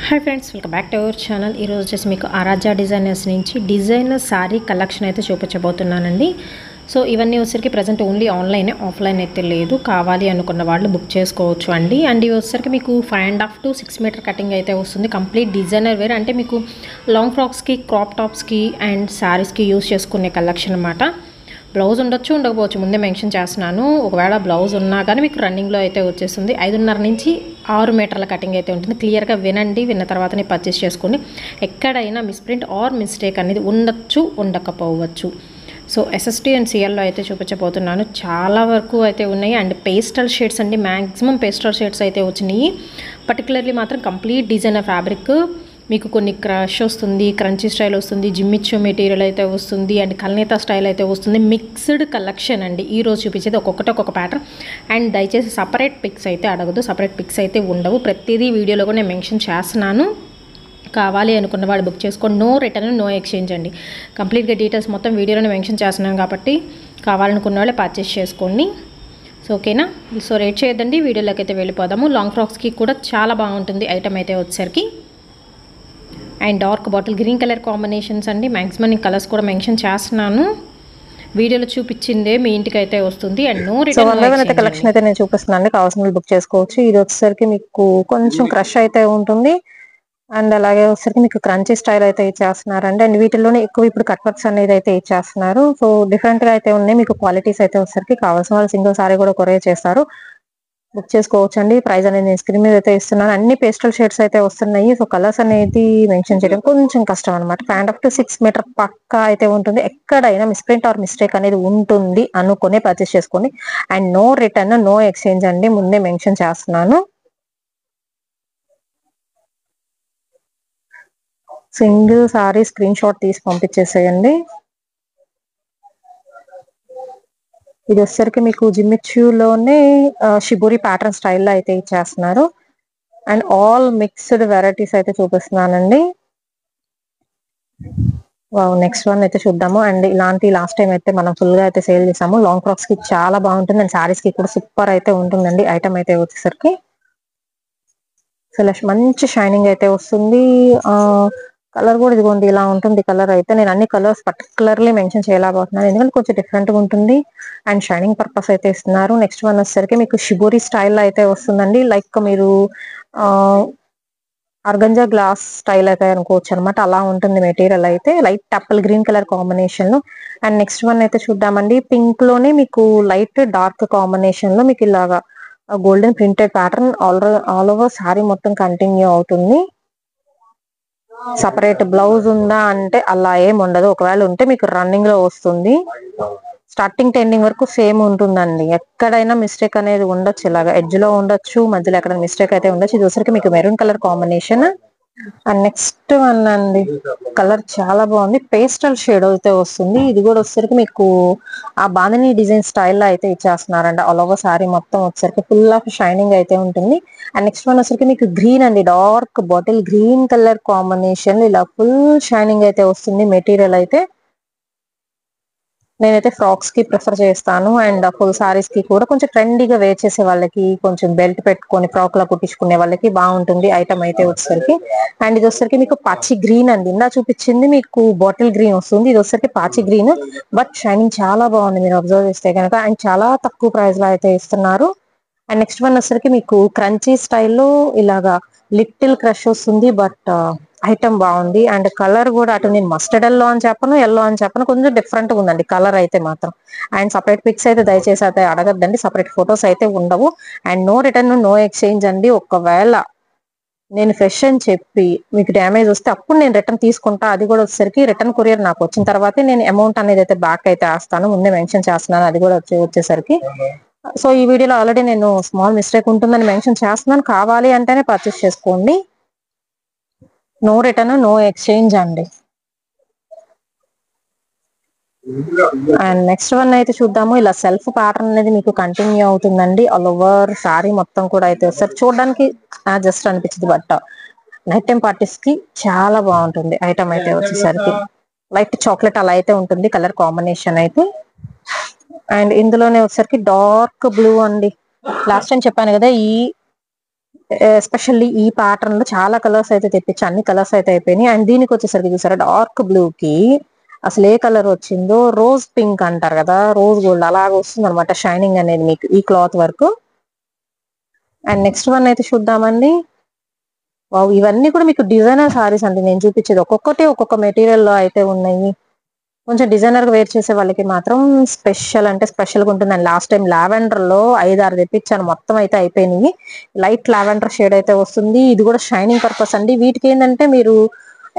Hi friends, welcome back to our channel. ఈరోజు వచ్చేసి మీకు ఆరాధ్య డిజైనర్స్ నుంచి డిజైనర్ శారీ కలెక్షన్ అయితే చూపించబోతున్నానండి. సో ఇవన్నీ వచ్చేసరికి ప్రజెంట్ ఓన్లీ ఆన్లైనే, ఆఫ్లైన్ అయితే లేదు. కావాలి అనుకున్న వాళ్ళు బుక్ చేసుకోవచ్చు అండి. అండ్ ఇవి వచ్చేసరికి మీకు 5.5 to 6 మీటర్ కటింగ్ అయితే వస్తుంది. కంప్లీట్ డిజైనర్ వేర్ అంటే మీకు లాంగ్ ఫ్రాక్స్కి, క్రాప్ టాప్స్కి అండ్ శారీస్కి యూస్ చేసుకునే కలెక్షన్ అనమాట. బ్లౌజ్ ఉండొచ్చు, ఉండకపోవచ్చు, ముందే మెన్షన్ చేస్తున్నాను. ఒకవేళ బ్లౌజ్ ఉన్నా కానీ మీకు రన్నింగ్లో అయితే వచ్చేస్తుంది. 5.5 నుంచి 6 మీటర్ల కటింగ్ అయితే ఉంటుంది. క్లియర్గా వినండి, విన్న తర్వాతనే పర్చేస్ చేసుకోండి. ఎక్కడైనా మిస్ప్రింట్ ఆర్ మిస్టేక్ అనేది ఉండొచ్చు, ఉండకపోవచ్చు. సో ఎస్ఎస్టీ అండ్ సిఎల్లో అయితే చూపించబోతున్నాను. చాలా వరకు అయితే ఉన్నాయి. అండ్ పేస్టల్ షేడ్స్ అండి, మ్యాక్సిమం పేస్టల్ షేడ్స్ అయితే వచ్చినాయి. పర్టికులర్లీ మాత్రం కంప్లీట్ డిజైనర్ ఫ్యాబ్రిక్ మీకు కొన్ని క్రష్ వస్తుంది, క్రంచీ స్టైల్ వస్తుంది, జిమ్మిచ్చో మెటీరియల్ అయితే వస్తుంది, అండ్ కల్నేతా స్టైల్ అయితే వస్తుంది. మిక్స్డ్ కలెక్షన్ అండి ఈరోజు చూపించేది. ఒక్కొక్క ప్యాటర్న్. అండ్ దయచేసి సపరేట్ పిక్స్ అయితే అడగదు, సపరేట్ పిక్స్ అయితే ఉండవు. ప్రతిదీ వీడియోలో కూడా నేను మెన్షన్ చేస్తున్నాను. కావాలి అనుకున్న వాళ్ళు బుక్ చేసుకోండి. నో రిటర్న్, నో ఎక్స్చేంజ్ అండి. కంప్లీట్గా డీటెయిల్స్ మొత్తం వీడియోలోనే మెన్షన్ చేస్తున్నాను కాబట్టి కావాలనుకున్న వాళ్ళే పర్చేస్ చేసుకోండి. సో ఓకేనా. సో రేట్ చేయొద్దండి, వీడియోలోకి అయితే వెళ్ళిపోదాము. లాంగ్ ఫ్రాక్స్కి కూడా చాలా బాగుంటుంది ఐటమ్ అయితే వచ్చేసరికి. And dark bottle green colour combinations అండి. మ్యాక్సిమం నేను కలర్స్ కూడా మెన్షన్ చేస్తున్నాను. వీడియోలో చూపించిందే మీ ఇంటికి అయితే వస్తుంది. అండ్ నో రిటర్న్ కలెక్షన్ అయితే నేను చూపిస్తున్నాను. కావాల్సిన బుక్ చేసుకోవచ్చు. ఇది వచ్చేసరికి మీకు కొంచెం క్రష్ అయితే ఉంటుంది. అండ్ అలాగే వచ్చేసరికి మీకు క్రంచీ స్టైల్ అయితే ఇచ్చేస్తున్నారండి. అండ్ వీటిలోనే ఎక్కువ ఇప్పుడు కట్ వర్క్స్ అనేది అయితే ఇచ్చేస్తున్నారు. సో డిఫరెంట్ గా అయితే ఉన్నాయి. మీకు క్వాలిటీస్ అయితే వచ్చేసరికి కావాల్సిన వాళ్ళు సింగిల్ సారీ కూడా కొరియర్ చేస్తారు. బుక్ చేసుకోవచ్చు అండి. ప్రైస్ అనేది నేను స్క్రీన్ మీద అయితే ఇస్తున్నాను. అన్ని పేస్టల్ షేడ్స్ అయితే వస్తున్నాయి. సో కలర్స్ అనేది మెన్షన్ చేయడం కొంచెం కష్టం అనమాట. 5.5 to 6 మీటర్ పక్కా అయితే ఉంటుంది. ఎక్కడైనా మిస్ప్రింట్ ఆర్ మిస్టేక్ అనేది ఉంటుంది అనుకునే పర్చేస్ చేసుకోండి. And no return, no exchange అండి, ముందే మెన్షన్ చేస్తున్నాను. సింగిల్ సారీ స్క్రీన్ షాట్ తీసి పంపించేసేయండి. ఇది వచ్చేసరికి మీకు జిమ్మిచ్యూలోనే షిబోరి ప్యాటర్న్ స్టైల్లో అయితే ఇచ్చేస్తున్నారు. అండ్ ఆల్ మిక్స్డ్ వెరైటీస్ అయితే చూపిస్తున్నానండి. నెక్స్ట్ వన్ అయితే చూద్దాము. అండ్ ఇలాంటి లాస్ట్ టైం అయితే మనం ఫుల్ గా అయితే సేల్ చేసాము. లాంగ్ ఫ్రాక్స్ కి చాలా బాగుంటుంది. అండ్ సారీస్ కి కూడా సూపర్ అయితే ఉంటుందండి ఐటమ్ అయితే వచ్చేసరికి. మంచి షైనింగ్ అయితే వస్తుంది. కలర్ కూడా ఇదిగోండి ఇలా ఉంటుంది. కలర్ అయితే నేను అన్ని కలర్స్ పర్టికులర్లీ మెన్షన్ చేయలేకపోతున్నాను, ఎందుకంటే కొంచెం డిఫరెంట్ గా ఉంటుంది. అండ్ షైనింగ్ పర్పస్ అయితే ఇస్తున్నారు. నెక్స్ట్ వన్ వచ్చేసరికి మీకు షిబోరి స్టైల్ అయితే వస్తుందండి. లైక్ మీరు ఆర్గంజా గ్లాస్ స్టైల్ అయితే అనుకోవచ్చు అనమాట. అలా ఉంటుంది మెటీరియల్ అయితే. లైట్ టప్పల్ గ్రీన్ కలర్ కాంబినేషన్ లో. అండ్ నెక్స్ట్ వన్ అయితే చూద్దామండి. పింక్ లోనే మీకు లైట్ డార్క్ కాంబినేషన్ లో మీకు ఇలాగా golden printed pattern all over sorry మొత్తం కంటిన్యూ అవుతుంది. సపరేట్ బ్లౌజ్ ఉందా అంటే అలా ఏం ఉండదు. ఒకవేళ ఉంటే మీకు రన్నింగ్ లో వస్తుంది. స్టార్టింగ్ ఎండింగ్ వరకు సేమ్ ఉంటుందండి. ఎక్కడైనా మిస్టేక్ అనేది ఉండొచ్చు. ఇలాగా ఎడ్జ్ లో ఉండొచ్చు, మధ్యలో ఎక్కడ మిస్టేక్ అయితే ఉండొచ్చు. ఇది వచ్చరికి మీకు maroon colour combination. And next one అండి, కలర్ చాలా బాగుంది. పేస్టల్ షేడ్ అయితే వస్తుంది. ఇది కూడా వచ్చేసరికి మీకు ఆ బాందిని డిజైన్ స్టైల్లో అయితే ఇచ్చేస్తున్నారండి. ఆల్ ఓవర్ సారీ మొత్తం వచ్చేసరికి ఫుల్ ఆఫ్ షైనింగ్ అయితే ఉంటుంది. అండ్ నెక్స్ట్ వన్ వచ్చరికి మీకు గ్రీన్ అండి, dark bottle green colour combination. ఇలా ఫుల్ షైనింగ్ అయితే వస్తుంది మెటీరియల్ అయితే. నేనైతే ఫ్రాక్స్ కి ప్రిఫర్ చేస్తాను. అండ్ ఫుల్ సారీస్ కి కూడా కొంచెం ట్రెండీగా వేర్ చేసే వాళ్ళకి, కొంచెం బెల్ట్ పెట్టుకొని ఫ్రాక్ లా కుట్టించుకునే వాళ్ళకి బాగుంటుంది ఐటమ్ అయితే వచ్చేసరికి. అండ్ ఇది వచ్చేసరికి మీకు పాచి గ్రీన్ అండి. ఇందా చూపించింది మీకు బాటిల్ గ్రీన్ వస్తుంది. ఇది వచ్చేసరికి పాచి గ్రీన్, బట్ షైనింగ్ చాలా బాగుంది మీరు అబ్జర్వ్ చేస్తే కనుక. అండ్ చాలా తక్కువ ప్రైస్ లో అయితే ఇస్తున్నారు. అండ్ నెక్స్ట్ వన్ వచ్చేసరికి మీకు క్రంచీ స్టైల్లో ఇలాగా లిటిల్ క్రష్ వస్తుంది, బట్ ఐటమ్ బాగుంది. అండ్ కలర్ కూడా అటు నేను మస్టర్డ్ ఎల్లో అని చెప్పను, ఎల్లో అని చెప్పను, కొంచెం డిఫరెంట్ గా ఉందండి కలర్ అయితే మాత్రం. అండ్ సపరేట్ పిక్స్ అయితే దయచేసి అయితే అడగద్దండి, సపరేట్ ఫొటోస్ అయితే ఉండవు. And no return, no exchange అండి. ఒకవేళ నేను ఫ్రెష్ అని చెప్పి మీకు డ్యామేజ్ వస్తే అప్పుడు నేను రిటర్న్ తీసుకుంటా. అది కూడా వచ్చేసరికి రిటర్న్ కొరియర్ నాకు వచ్చిన తర్వాతే నేను అమౌంట్ అనేది అయితే బ్యాక్ అయితే వేస్తాను. ముందే మెన్షన్ చేస్తున్నాను. అది కూడా వచ్చేసరికి. సో ఈ వీడియోలో ఆల్రెడీ నేను స్మాల్ మిస్టేక్ ఉంటుందని మెన్షన్ చేస్తున్నాను. కావాలి అంటేనే పర్చేస్ చేసుకోండి. నో రిటర్న్, నో ఎక్స్చేంజ్ అండి. అండ్ నెక్స్ట్ వన్ అయితే చూద్దాము. ఇలా సెల్ఫ్ ప్యాటర్న్ అనేది మీకు కంటిన్యూ అవుతుందండి. ఆల్ ఓవర్ సారీ మొత్తం కూడా అయితే వస్తారు. చూడడానికి జస్ట్ అనిపించింది, బట్ నైట్ టైం పార్టీస్ కి చాలా బాగుంటుంది ఐటమ్ అయితే వచ్చేసరికి. లైట్ చాక్లెట్ అలా అయితే ఉంటుంది కలర్ కాంబినేషన్ అయితే. అండ్ ఇందులోనే వచ్చేసరికి డార్క్ బ్లూ అండి. లాస్ట్ టైం చెప్పాను కదా, ఈ ఎస్పెషల్లీ ఈ ప్యాటర్న్ లో చాలా కలర్స్ అయితే తెప్పించి అన్ని కలర్స్ అయితే అయిపోయినాయి. అండ్ దీనికి వచ్చేసరికి చూసారా డార్క్ బ్లూ కి అసలు ఏ కలర్ వచ్చిందో రోజ్ పింక్ అంటారు కదా, రోజ్ గోల్డ్ అలాగ వస్తుంది అనమాట షైనింగ్ అనేది మీకు ఈ cloth work. And next one అయితే చూద్దామండి. వావ్, ఇవన్నీ కూడా మీకు డిజైనర్ సారీస్ అండి నేను చూపించేది. ఒక్కొక్కటి ఒక్కొక్క మెటీరియల్ లో అయితే ఉన్నాయి. కొంచెం డిజైనర్ గా వేర్ చేసే వాళ్ళకి మాత్రం స్పెషల్ అంటే స్పెషల్ గా ఉంటుంది. అండ్ లాస్ట్ టైం లావెండర్ లో 5-6 తెప్పించాను, మొత్తం అయితే అయిపోయినాయి. లైట్ లావెండర్ షేడ్ అయితే వస్తుంది. ఇది కూడా షైనింగ్ పర్పస్ అండి. వీటికి ఏంటంటే మీరు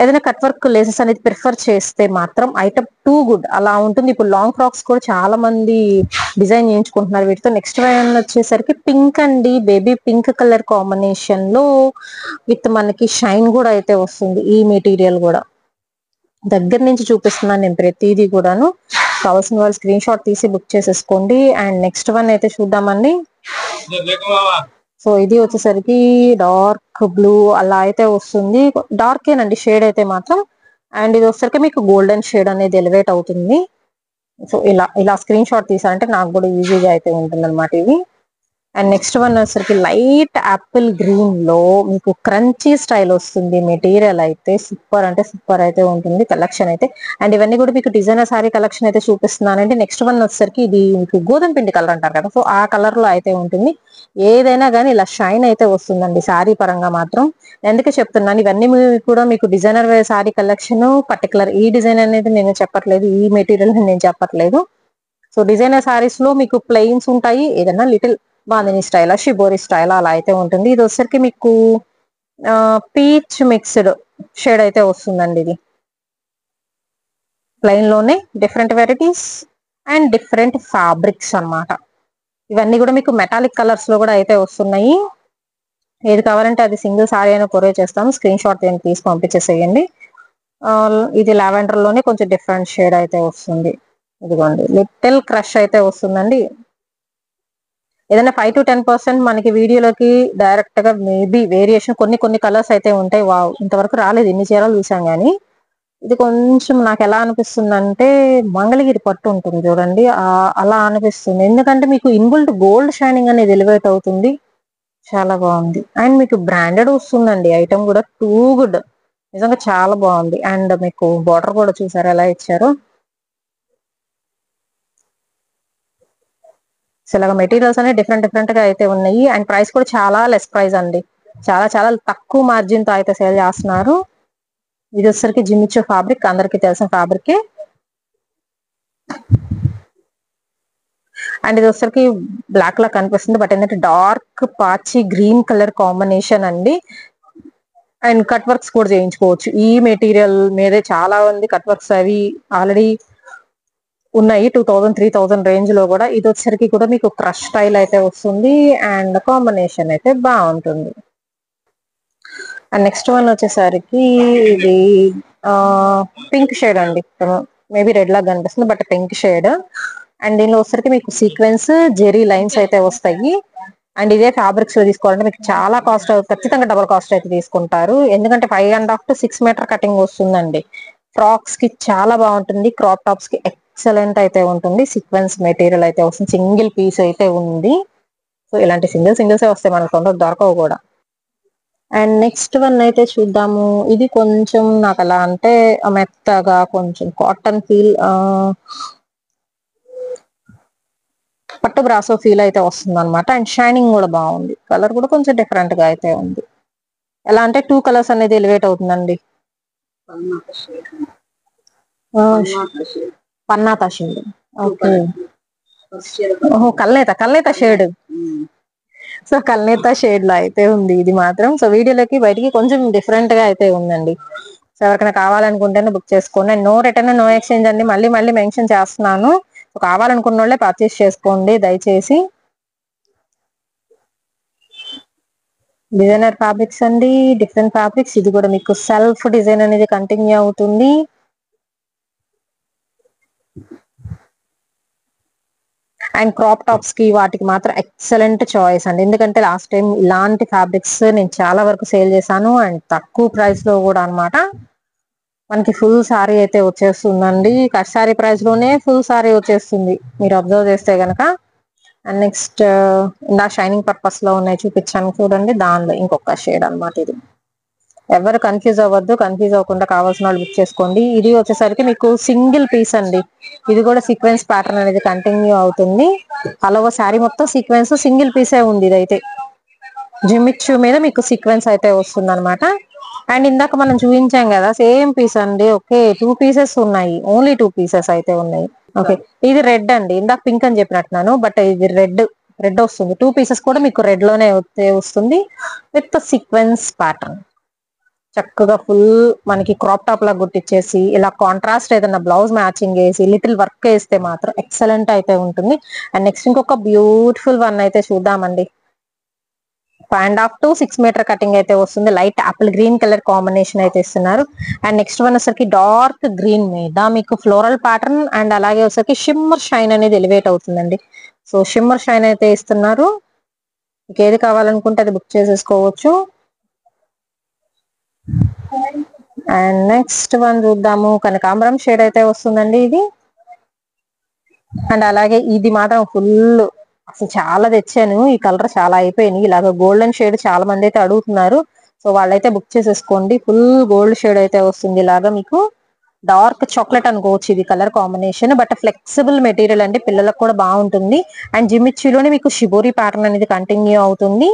ఏదైనా కట్ వర్క్ లేసెస్ అనేది ప్రిఫర్ చేస్తే మాత్రం ఐటమ్ టూ గుడ్ అలా ఉంటుంది. ఇప్పుడు లాంగ్ ఫ్రాక్స్ కూడా చాలా మంది డిజైన్ చేయించుకుంటున్నారు వీటితో. నెక్స్ట్ వన్ వచ్చేసరికి పింక్ అండి, బేబీ పింక్ కలర్ కాంబినేషన్ లో విత్ మనకి షైన్ కూడా అయితే వస్తుంది. ఈ మెటీరియల్ కూడా దగ్గర నుంచి చూపిస్తున్నాను నేను ప్రతిదీ కూడాను. కావాల్సిన వాళ్ళు స్క్రీన్ షాట్ తీసి బుక్ చేసేసుకోండి. అండ్ నెక్స్ట్ వన్ అయితే చూద్దామండి. సో ఇది వచ్చేసరికి డార్క్ బ్లూ అలా అయితే వస్తుంది. డార్క్ ఏనండి షేడ్ అయితే మాత్రం. అండ్ ఇది వచ్చేసరికి మీకు గోల్డెన్ షేడ్ అనేది ఎలివేట్ అవుతుంది. సో ఇలా ఇలా స్క్రీన్ షాట్ తీసారంటే నాకు కూడా ఈజీగా అయితే ఉంటుంది అనమాట ఇది. అండ్ నెక్స్ట్ వన్ వచ్చేసరికి లైట్ యాపిల్ గ్రీన్ లో మీకు క్రంచీ స్టైల్ వస్తుంది. మెటీరియల్ అయితే సూపర్ అంటే సూపర్ అయితే ఉంటుంది కలెక్షన్ అయితే. అండ్ ఇవన్నీ కూడా మీకు డిజైనర్ సారీ కలెక్షన్ అయితే చూపిస్తున్నానండి. నెక్స్ట్ వన్ వచ్చేసరికి ఇది మీకు గోధుమ పిండి కలర్ అంటారు కదా, సో ఆ కలర్ లో అయితే ఉంటుంది. ఏదైనా కానీ ఇలా షైన్ అయితే వస్తుందండి సారీ పరంగా మాత్రం. ఎందుకే చెప్తున్నాను ఇవన్నీ కూడా మీకు డిజైనర్ సారీ కలెక్షన్ పర్టికులర్ ఈ డిజైన్ అనేది నేను చెప్పట్లేదు, ఈ మెటీరియల్ నేను చెప్పట్లేదు. సో డిజైనర్ సారీస్ లో మీకు ప్లెయిన్స్ ఉంటాయి, ఏదైనా little bandhani style shibori style అలా అయితే ఉంటుంది. ఇది వచ్చేసరికి మీకు పీచ్ మిక్స్డ్ షేడ్ అయితే వస్తుందండి. ఇది ప్లెయిన్ లోనే different varieties and different fabrics అన్నమాట. ఇవన్నీ కూడా మీకు మెటాలిక్ కలర్స్ లో కూడా అయితే వస్తున్నాయి. ఏది కావాలంటే అది సింగిల్ సారీ అయినా కొరియర్ చేస్తాను, స్క్రీన్ షాట్ తీసి పంపించేసేయండి. ఇది లావెండర్ లోనే కొంచెం డిఫరెంట్ షేడ్ అయితే వస్తుంది. ఇదిగోండి లిటిల్ క్రష్ అయితే వస్తుందండి. ఏదైనా 5-10% మనకి వీడియోలోకి డైరెక్ట్ గా మేబీ వేరియేషన్ కొన్ని కలర్స్ అయితే ఉంటాయి. వావ్, ఇంతవరకు రాలేదు, ఇన్ని చీరలు చూసాం కానీ ఇది కొంచెం నాకు ఎలా అనిపిస్తుంది అంటే మంగళగిరి పట్టు ఉంటుంది చూడండి, అలా అనిపిస్తుంది. ఎందుకంటే మీకు ఇన్బుల్ట్ గోల్డ్ షైనింగ్ అనేది ఎలివేట్ అవుతుంది. చాలా బాగుంది. అండ్ మీకు బ్రాండెడ్ వస్తుందండి ఐటమ్ కూడా టూ గుడ్, నిజంగా చాలా బాగుంది. అండ్ మీకు బార్డర్ కూడా చూసారు ఎలా ఇచ్చారో. సో ఇలాగ మెటీరియల్స్ అనేవి డిఫరెంట్ గా అయితే ఉన్నాయి. అండ్ ప్రైస్ కూడా చాలా లెస్ ప్రైస్ అండి, చాలా చాలా తక్కువ మార్జిన్ తో అయితే సేల్ చేస్తున్నారు. ఇది వచ్చేసరికి జిమ్మిచో ఫ్యాబ్రిక్, అందరికి తెలిసిన ఫ్యాబ్రిక్. అండ్ ఇది వచ్చేసరికి బ్లాక్ లా కనిపిస్తుంది, బట్ ఏంటంటే డార్క్ పాచి గ్రీన్ కలర్ కాంబినేషన్ అండి. అండ్ కట్ వర్క్స్ కూడా చేయించుకోవచ్చు ఈ మెటీరియల్ మీదే. చాలా మంది కట్ వర్క్స్ అవి ఆల్రెడీ ఉన్నాయి 2000-3000 రేంజ్ లో కూడా. ఇది వచ్చేసరికి కూడా మీకు క్రష్ స్టైల్ అయితే వస్తుంది అండ్ కాంబినేషన్ అయితే బాగుంటుంది. అండ్ నెక్స్ట్ వన్ వచ్చేసరికి ఇది పింక్ షేడ్ అండి, మేబీ రెడ్ లాగా కనిపిస్తుంది బట్ పింక్ షేడ్. అండ్ దీనిలో వచ్చేసరికి మీకు సీక్వెన్స్ జెరీ లైన్స్ అయితే వస్తాయి. అండ్ ఇదే ఫ్యాబ్రిక్స్ లో తీసుకోవాలంటే మీకు చాలా కాస్ట్, ఖచ్చితంగా డబల్ కాస్ట్ అయితే తీసుకుంటారు. ఎందుకంటే 5.5 to 6 మీటర్ కటింగ్ వస్తుందండి. ఫ్రాక్స్ కి చాలా బాగుంటుంది, క్రాప్ టాప్స్ కి ఎక్సలెంట్ అయితే ఉంటుంది. సీక్వెన్స్ మెటీరియల్ అయితే వస్తుంది, సింగిల్ పీస్ అయితే ఉంది. సో ఇలాంటి సింగిల్సే వస్తాయి, మనకు తొందర దొరకవు కూడా. అండ్ నెక్స్ట్ వన్ అయితే చూద్దాము. ఇది కొంచెం నాకు అలా అంటే మెత్తగా కొంచెం కాటన్ ఫీల్, పట్టు బ్రాసో ఫీల్ అయితే వస్తుంది అనమాట. అండ్ షైనింగ్ కూడా బాగుంది, కలర్ కూడా కొంచెం డిఫరెంట్ గా అయితే ఉంది. ఎలా అంటే 2 కలర్స్ అనేది ఎలివేట్ అవుతుందండి. పన్నాతా షేడ్, ఓకే. ఓహో కల్నేత షేడ్. సో కల్నేత షేడ్ లో అయితే ఉంది ఇది మాత్రం. సో వీడియోలోకి బయటికి కొంచెం డిఫరెంట్ గా అయితే ఉందండి. సో ఎవరికైనా కావాలనుకుంటేనే బుక్ చేసుకోండి. And no return no exchange అండి, మళ్ళీ మెన్షన్ చేస్తున్నాను. సో కావాలనుకున్న వాళ్ళే పర్చేస్ చేసుకోండి దయచేసి. డిజైనర్ ఫ్యాబ్రిక్స్ అండి, డిఫరెంట్ ఫ్యాబ్రిక్స్. ఇది కూడా మీకు సెల్ఫ్ డిజైన్ అనేది కంటిన్యూ అవుతుంది. అండ్ క్రాప్ టాప్స్ కి వాటికి మాత్రం ఎక్సలెంట్ చాయిస్ అండి. ఎందుకంటే లాస్ట్ టైం ఇలాంటి ఫ్యాబ్రిక్స్ నేను చాలా వరకు సేల్ చేశాను అండ్ తక్కువ ప్రైస్ లో కూడా అన్నమాట. మనకి ఫుల్ సారీ అయితే వచ్చేస్తుందండి, కట్ సారీ ప్రైస్ లోనే ఫుల్ సారీ వచ్చేస్తుంది మీరు అబ్జర్వ్ చేస్తే గనక. అండ్ నెక్స్ట్ ఇందా షైనింగ్ పర్పస్ లో ఉన్నాయి చూపించాను చూడండి, దానిలో ఇంకొక షేడ్ అన్నమాట ఇది. ఎవరు కన్ఫ్యూజ్ అవ్వద్దు, కన్ఫ్యూజ్ అవ్వకుండా కావాల్సిన వాళ్ళు బుక్ చేసుకోండి. ఇది వచ్చేసరికి మీకు సింగిల్ పీస్ అండి, ఇది కూడా సీక్వెన్స్ ప్యాటర్న్ అనేది కంటిన్యూ అవుతుంది. ఆల్ ఓవర్ శారీ మొత్తం సీక్వెన్స్, సింగిల్ పీసే ఉంది ఇదైతే. జిమ్మిచ్చు మీద మీకు సీక్వెన్స్ అయితే వస్తుంది అనమాట. అండ్ ఇందాక మనం చూపించాం కదా సేమ్ పీస్ అండి, ఓకే 2 పీసెస్ ఉన్నాయి, ఓన్లీ 2 పీసెస్ అయితే ఉన్నాయి. ఓకే ఇది రెడ్ అండి, ఇందాక పింక్ అని చెప్పినట్టున్నాను, బట్ ఇది రెడ్ వస్తుంది. 2 పీసెస్ కూడా మీకు రెడ్ లోనే వస్తుంది విత్ సీక్వెన్స్ ప్యాటర్న్. చక్కగా ఫుల్ మనకి క్రాప్ టాప్ లా గుట్టిచ్చేసి ఇలా కాంట్రాస్ట్ ఏదైనా బ్లౌజ్ మ్యాచింగ్ వేసి లిటిల్ వర్క్ వేస్తే మాత్రం ఎక్సలెంట్ అయితే ఉంటుంది. అండ్ నెక్స్ట్ ఇంకొక బ్యూటిఫుల్ వన్ అయితే చూద్దామండి. 5.5 to 6 మీటర్ కటింగ్ అయితే వస్తుంది. Light apple green colour combination అయితే ఇస్తున్నారు. అండ్ నెక్స్ట్ వన్ వచ్చరికి డార్క్ గ్రీన్ మీద మీకు ఫ్లోరల్ ప్యాటర్న్ అండ్ అలాగే వచ్చరికి షిమ్మర్ షైన్ అనేది ఎలివేట్ అవుతుందండి. సో షిమ్మర్ షైన్ అయితే ఇస్తున్నారు. మీకు ఏది కావాలనుకుంటే అది బుక్ చేసేసుకోవచ్చు. అండ్ నెక్స్ట్ వన్ చూద్దాము, కనకాంబరం షేడ్ అయితే వస్తుందండి ఇది. అండ్ అలాగే ఇది మాత్రం ఫుల్, అసలు చాలా తెచ్చాను, ఈ కలర్ చాలా అయిపోయినాయి. ఇలాగ గోల్డెన్ షేడ్ చాలా మంది అయితే అడుగుతున్నారు, సో వాళ్ళైతే బుక్ చేసేసుకోండి. ఫుల్ గోల్డ్ షేడ్ అయితే వస్తుంది, ఇలాగా మీకు డార్క్ చాక్లెట్ అనుకోవచ్చు ఇది colour combination. But flexible material అండి, పిల్లలకు కూడా బాగుంటుంది. అండ్ జిమిచ్చిలోనే మీకు షిబోరి ప్యాటర్న్ అనేది కంటిన్యూ అవుతుంది.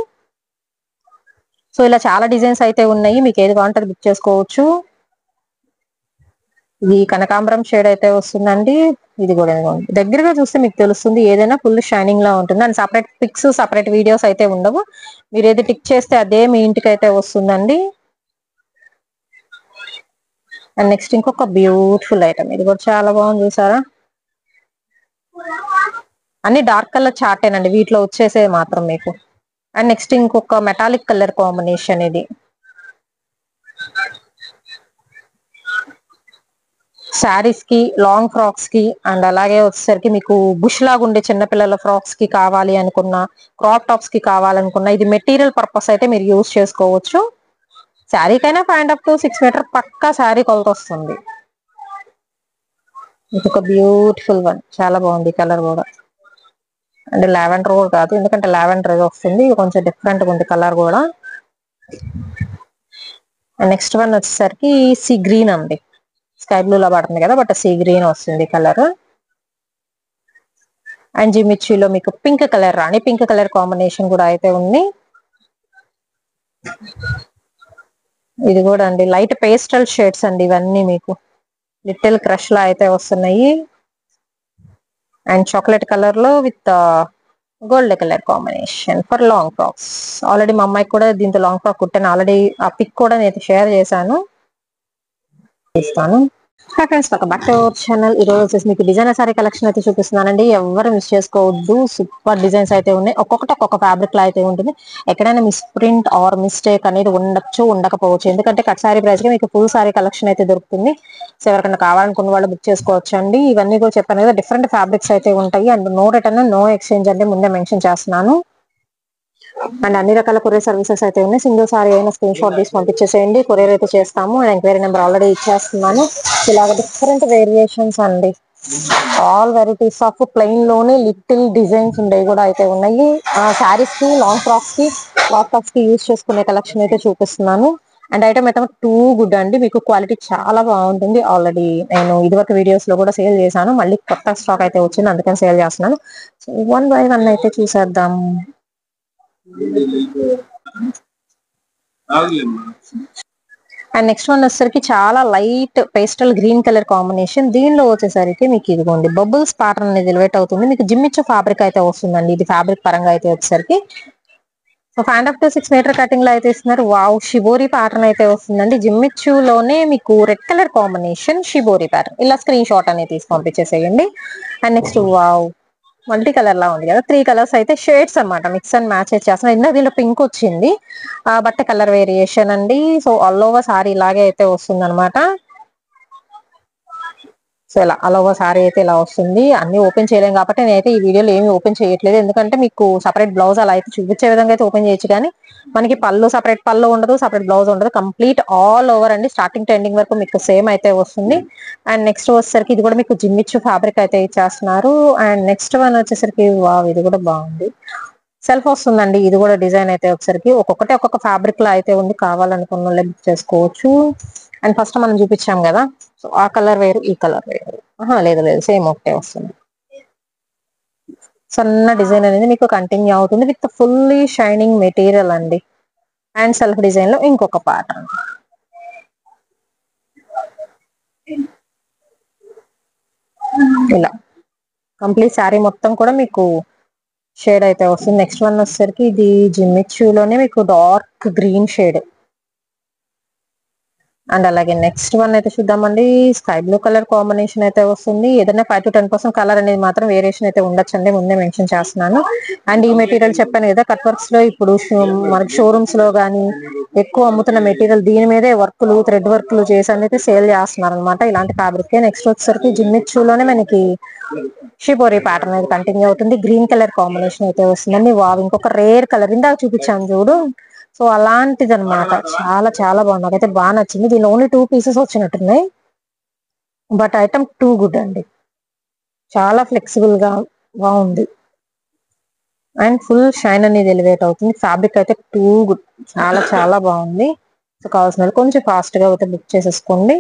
సో ఇలా చాలా డిజైన్స్ అయితే ఉన్నాయి, మీకు ఏది కావాలంటే బుక్ చేసుకోవచ్చు. ఇది కనకాంబరం షేడ్ అయితే వస్తుందండి. ఇది కూడా దగ్గరగా చూస్తే మీకు తెలుస్తుంది, ఏదైనా ఫుల్ షైనింగ్ లా ఉంటుంది. And separate pics, separate videos అయితే ఉండవు. మీరు ఏది టిక్ చేస్తే అదే మీ ఇంటికి అయితే వస్తుందండి. అండ్ నెక్స్ట్ ఇంకొక బ్యూటిఫుల్ ఐటమ్, ఇది కూడా చాలా బాగుంది చూసారా. అన్ని డార్క్ కలర్ చార్టేనండి వీటిలో వచ్చేసే మాత్రం మీకు. అండ్ నెక్స్ట్ ఇంకొక మెటాలిక్ కలర్ కాంబినేషన్ ఇది. శారీస్ కి, లాంగ్ ఫ్రాక్స్ కి, అండ్ అలాగే వచ్చేసరికి మీకు బుష్ లాగా ఉండే చిన్నపిల్లల ఫ్రాక్స్ కి కావాలి అనుకున్నా, క్రాప్ టాప్స్ కి కావాలనుకున్నా, ఇది మెటీరియల్ పర్పస్ అయితే మీరు యూజ్ చేసుకోవచ్చు. శారీకైనా 5.5 to 6 మీటర్ పక్కా శారీ కొలత వస్తుంది. ఇది ఒక బ్యూటిఫుల్ వన్, చాలా బాగుంది కలర్ కూడా. అంటే లావెండర్ కూడా కాదు, ఎందుకంటే లావెండర్ వస్తుంది, ఇది కొంచెం డిఫరెంట్ గా ఉంది కలర్ కూడా. నెక్స్ట్ వన్ వచ్చేసరికి సీ గ్రీన్ అండి, స్కై బ్లూ లా పడుతుంది కదా, బట్ సీ గ్రీన్ వస్తుంది కలర్. అండ్ జిమిచ్చిలో మీకు పింక్ కలర్, రాణి పింక్ కలర్ కాంబినేషన్ కూడా అయితే ఉంది. ఇది కూడా అండి లైట్ పేస్టల్ షేడ్స్ అండి ఇవన్నీ, మీకు లిటిల్ క్రష్ లా అయితే వస్తున్నాయి. అండ్ చాక్లెట్ కలర్ లో with gold colour combination for long frocks. Already మా అమ్మాయికి కూడా దీంతో లాంగ్ ఫ్రాక్ కుట్టాను, ఆల్రెడీ ఆ పిక్ కూడా నేను షేర్ చేశాను, ఇస్తాను. Friends welcome back to our channel. ఈ రోజు వచ్చేసి మీకు డిజైనర్ సారీ కలెక్షన్ అయితే చూపిస్తున్నానండి, ఎవరు మిస్ చేసుకోవద్దు. సూపర్ డిజైన్స్ అయితే ఉన్నాయి, ఒక్కొక్కటి ఒక్కొక్క ఫ్యాబ్రిక్ లో అయితే ఉంటుంది. ఎక్కడైనా మిస్ ప్రింట్ ఆర్ మిస్టేక్ అనేది ఉండొచ్చు, ఉండకపోవచ్చు, ఎందుకంటే కట్ సారీ ప్రైస్ గా మీకు ఫుల్ సారీ కలెక్షన్ అయితే దొరుకుతుంది. సో ఎవరికైనా కావాలనుకున్న వాళ్ళు బుక్ చేసుకోవచ్చు అండి. ఇవన్నీ కూడా చెప్పాను కదా, డిఫరెంట్ ఫ్యాబ్రిక్స్ అయితే ఉంటాయి. And no return, no exchange అంటే ముందే మెన్షన్ చేస్తున్నాను. అండ్ అన్ని రకాల కొరియర్ సర్వీసెస్ అయితే ఉన్నాయి. సింగిల్ సారీ అయినా స్క్రీన్ షాట్ తీసి పంపించేసేయండి, కొరియర్ అయితే చేస్తాము. అండ్ ఎంక్వైరీ నెంబర్ ఆల్రెడీ ఇచ్చేస్తున్నాను. ఇలాగ డిఫరెంట్ వేరియేషన్స్ అండి, ఆల్ వెరైటీస్ ఆఫ్ ప్లెయిన్ లోనే లిటిల్ డిజైన్స్ ఉండేవి కూడా అయితే ఉన్నాయి. శారీస్ కి, లాంగ్ ఫ్రాక్స్ కి, క్రాప్ టాప్స్ కి యూజ్ చేసుకునే కలెక్షన్ అయితే చూపిస్తున్నాను. అండ్ ఐటమ్ అయితే టూ గుడ్ అండి, మీకు క్వాలిటీ చాలా బాగుంటుంది. ఆల్రెడీ నేను ఇదివరకు వీడియోస్ లో కూడా సేల్ చేశాను, మళ్ళీ కొత్త స్టాక్ అయితే వచ్చింది, అందుకని సేల్ చేస్తున్నాను. సో 1 by 1 అయితే చూసేద్దాం. అండ్ నెక్స్ట్ వన్ వచ్చేసరికి చాలా light pastel green colour combination. దీనిలో వచ్చేసరికి మీకు ఇదిగోండి బబుల్స్ ప్యాటర్న్ అనేది ఎలివేట్ అవుతుంది. మీకు జిమ్మిచ్చు ఫ్యాబ్రిక్ అయితే వస్తుందండి, ఇది ఫ్యాబ్రిక్ పరంగా అయితే వచ్చేసరికి. సో 5.5 to 6 మీటర్ కటింగ్ లో అయితే ఇస్తున్నారు. వావ్, షిబోరి ప్యాటర్న్ అయితే వస్తుందండి. జిమ్మిచ్చులోనే మీకు red colour combination shibori pattern. ఇలా స్క్రీన్ షాట్ అనేది తీసి పంపించేసేయండి. And next wow, multi colour లా ఉంది కదా, 3 కలర్స్ అయితే షేడ్స్ అనమాట, మిక్స్ అండ్ మ్యాచ్ చేస్తున్నారు. ఇందులో దీనిలో పింక్ వచ్చింది, బట్ కలర్ వేరియేషన్ అండి. సో ఆల్ ఓవర్ సారీ ఇలాగే అయితే వస్తుంది అనమాట. సో ఇలా అలవా సారీ అయితే ఇలా వస్తుంది. అన్ని ఓపెన్ చేయలేం కాబట్టి నేనైతే ఈ వీడియోలో ఏమి ఓపెన్ చేయట్లేదు. ఎందుకంటే మీకు సపరేట్ బ్లౌజ్ అలా అయితే చూపించే విధంగా అయితే ఓపెన్ చేయొచ్చు, కానీ మనకి పళ్ళు సపరేట్ పళ్ళు ఉండదు, సపరేట్ బ్లౌజ్ ఉండదు. కంప్లీట్ ఆల్ ఓవర్ అండి, స్టార్టింగ్ టు ఎండింగ్ వరకు మీకు సేమ్ అయితే వస్తుంది. అండ్ నెక్స్ట్ వచ్చేసరికి ఇది కూడా మీకు జిమ్మిచ్చు ఫ్యాబ్రిక్ అయితే ఇచ్చేస్తున్నారు. అండ్ నెక్స్ట్ వన్ వచ్చేసరికి వావ్, ఇది కూడా బాగుంది. సెల్ఫ్ వస్తుందండి. ఇది కూడా డిజైన్ అయితే వచ్చేసరికి ఒక్కొక్కటి ఒక్కొక్క ఫ్యాబ్రిక్ లో అయితే ఉంది. కావాలనుకున్న వాళ్ళు బుక్ చేసుకోవచ్చు. అండ్ ఫస్ట్ మనం చూపించాం కదా, సో ఆ కలర్ వేరు, ఈ కలర్ వేరు. లేదు లేదు, సేమ్ ఒకటే వస్తుంది. సన్న డిజైన్ అనేది మీకు కంటిన్యూ అవుతుంది విత్ ఫుల్లీ షైనింగ్ మెటీరియల్ అండి. అండ్ సెల్ఫ్ డిజైన్ లో ఇంకొక ప్యాటర్న్. ఇలా కంప్లీట్ శారీ మొత్తం కూడా మీకు షేడ్ అయితే వస్తుంది. నెక్స్ట్ వన్ వచ్చేసరికి ఇది జిమ్మిచ్యూలోనే మీకు డార్క్ గ్రీన్ షేడ్. అండ్ అలాగే నెక్స్ట్ వన్ అయితే చూద్దామండి. స్కై బ్లూ కలర్ కాంబినేషన్ అయితే వస్తుంది. ఏదైనా 5 to 10% కలర్ అనేది మాత్రం వేరియేషన్ అయితే ఉండొచ్చండి, ముందే మెన్షన్ చేస్తున్నాను. అండ్ ఈ మెటీరియల్ చెప్పాను కదా, కట్ వర్క్స్ లో ఇప్పుడు మనకి షోరూమ్స్ లో గానీ ఎక్కువ అమ్ముతున్న మెటీరియల్ దీని మీదే వర్క్లు, థ్రెడ్ వర్క్లు చేసి అనేది సేల్ చేస్తున్నారు అనమాట, ఇలాంటి ఫ్యాబ్రిక్. నెక్స్ట్ వచ్చేసరికి జిమ్మిచ్యూలోనే మనకి షిబోరి ప్యాటర్న్ అయితే కంటిన్యూ అవుతుంది. గ్రీన్ కలర్ కాంబినేషన్ అయితే వస్తుందండి. వావ్, ఇంకొక రేర్ కలర్ ఇందాక చూపించాను చూడు, సో అలాంటిది అనమాట. చాలా చాలా బాగుంది, నాకైతే బాగా నచ్చింది. దీనిలో ఓన్లీ 2 పీసెస్ వచ్చినట్టున్నాయి, బట్ ఐటమ్ టూ గుడ్ అండి. చాలా ఫ్లెక్సిబుల్ గా బాగుంది. అండ్ ఫుల్ షైన్ అనేది ఎలివేట్ అవుతుంది. ఫ్యాబ్రిక్ అయితే టూ గుడ్, చాలా చాలా బాగుంది. సో కావాల్సిన వాళ్ళు కొంచెం ఫాస్ట్ గా అయితే బుక్ చేసేసుకోండి.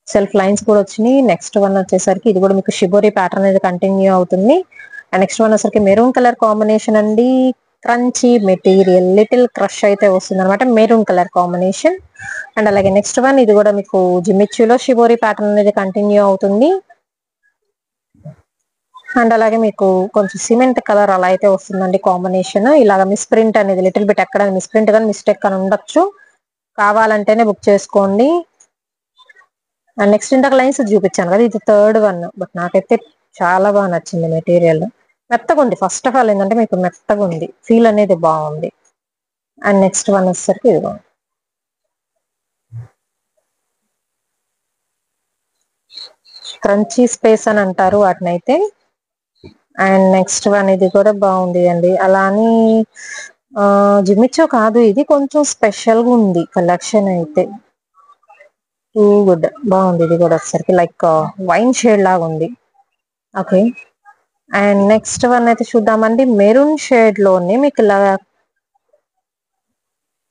సెల్ఫ్ లైన్స్ కూడా వచ్చినాయి. నెక్స్ట్ వన్ వచ్చేసరికి ఇది కూడా మీకు షిబోరి ప్యాటర్న్ అనేది కంటిన్యూ అవుతుంది. అండ్ నెక్స్ట్ వన్ వచ్చేసరికి మెరూన్ కలర్ కాంబినేషన్ అండి. క్రంచీ మెటీరియల్, లిటిల్ క్రష్ అయితే వస్తుంది అనమాట, మెరూన్ కలర్ కాంబినేషన్. అండ్ అలాగే నెక్స్ట్ వన్ ఇది కూడా మీకు జిమ్మిచ్యూలో షిబోరి ప్యాటర్న్ అనేది కంటిన్యూ అవుతుంది. అండ్ అలాగే మీకు కొంచెం సిమెంట్ కలర్ అలా అయితే వస్తుందండి కాంబినేషన్. ఇలాగ మిస్ప్రింట్ అనేది లిటిల్ బిట్ ఎక్కడ మిస్ప్రింట్ కానీ మిస్టేక్ కానీ ఉండొచ్చు, కావాలంటేనే బుక్ చేసుకోండి. అండ్ నెక్స్ట్ ఇంతకు లైన్స్ చూపించాను కదా, ఇది థర్డ్ వన్. బట్ నాకైతే చాలా బాగా నచ్చింది మెటీరియల్. మెత్తగా ఉంది, ఫస్ట్ ఆఫ్ ఆల్ ఏంటంటే మీకు మెత్తగా ఉంది, ఫీల్ అనేది బాగుంది. అండ్ నెక్స్ట్ వన్ వచ్చేసరికి ఇది క్రంచీ స్పేస్ అని అంటారు వాటినైతే. అండ్ నెక్స్ట్ వన్ ఇది కూడా బాగుంది అండి. అలానే జిమ్మిచ్చో కాదు, ఇది కొంచెం స్పెషల్ గా ఉంది కలెక్షన్ అయితే. టూ గుడ్, బాగుంది. ఇది కూడా వచ్చేసరికి లైక్ వైన్ షేడ్ లాగా ఉంది. ఓకే. అండ్ నెక్స్ట్ వన్ అయితే చూద్దామండి. మెరూన్ షేడ్ లోనే మీకు ఇలా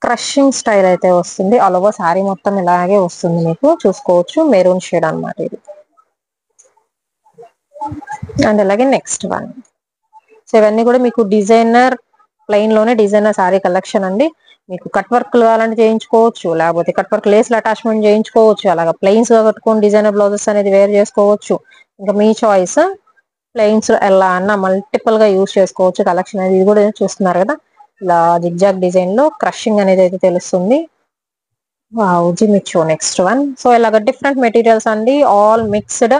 క్రషింగ్ స్టైల్ అయితే వస్తుంది. ఆల్ ఓవర్ శారీ మొత్తం ఇలాగే వస్తుంది, మీకు చూసుకోవచ్చు. మెరూన్ షేడ్ అన్నమాట ఇది. అండ్ అలాగే నెక్స్ట్ వన్. సో ఇవన్నీ కూడా మీకు డిజైనర్ ప్లెయిన్ లోనే డిజైనర్ శారీ కలెక్షన్ అండి. మీకు కట్ వర్క్ కావాలంటే చేయించుకోవచ్చు, లేకపోతే కట్ వర్క్ లేస్లు అటాచ్మెంట్ చేయించుకోవచ్చు. అలాగా ప్లెయిన్స్ గా కట్టుకొని డిజైనర్ బ్లౌజెస్ అనేది వేర్ చేసుకోవచ్చు. ఇంకా మీ చాయిస్. ప్లెయిన్స్ ఎలా అన్న మల్టిపుల్ గా యూజ్ చేసుకోవచ్చు కలెక్షన్ అనేది. ఇది కూడా చూస్తున్నారు కదా, ఇలా జిగ్జాగ్ డిజైన్ లో క్రషింగ్ అనేది అయితే తెలుస్తుంది. వావ్, జిమ్మిచ్చో నెక్స్ట్ వన్. సో ఇలాగ డిఫరెంట్ మెటీరియల్స్ అండి, all mixed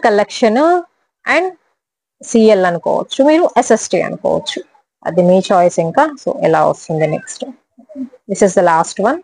collection. And CL అనుకోవచ్చు, మీరు ఎస్ఎస్టీ అనుకోవచ్చు, అది మీ చాయిస్ ఇంకా. సో ఎలా వస్తుంది next. This is the last one.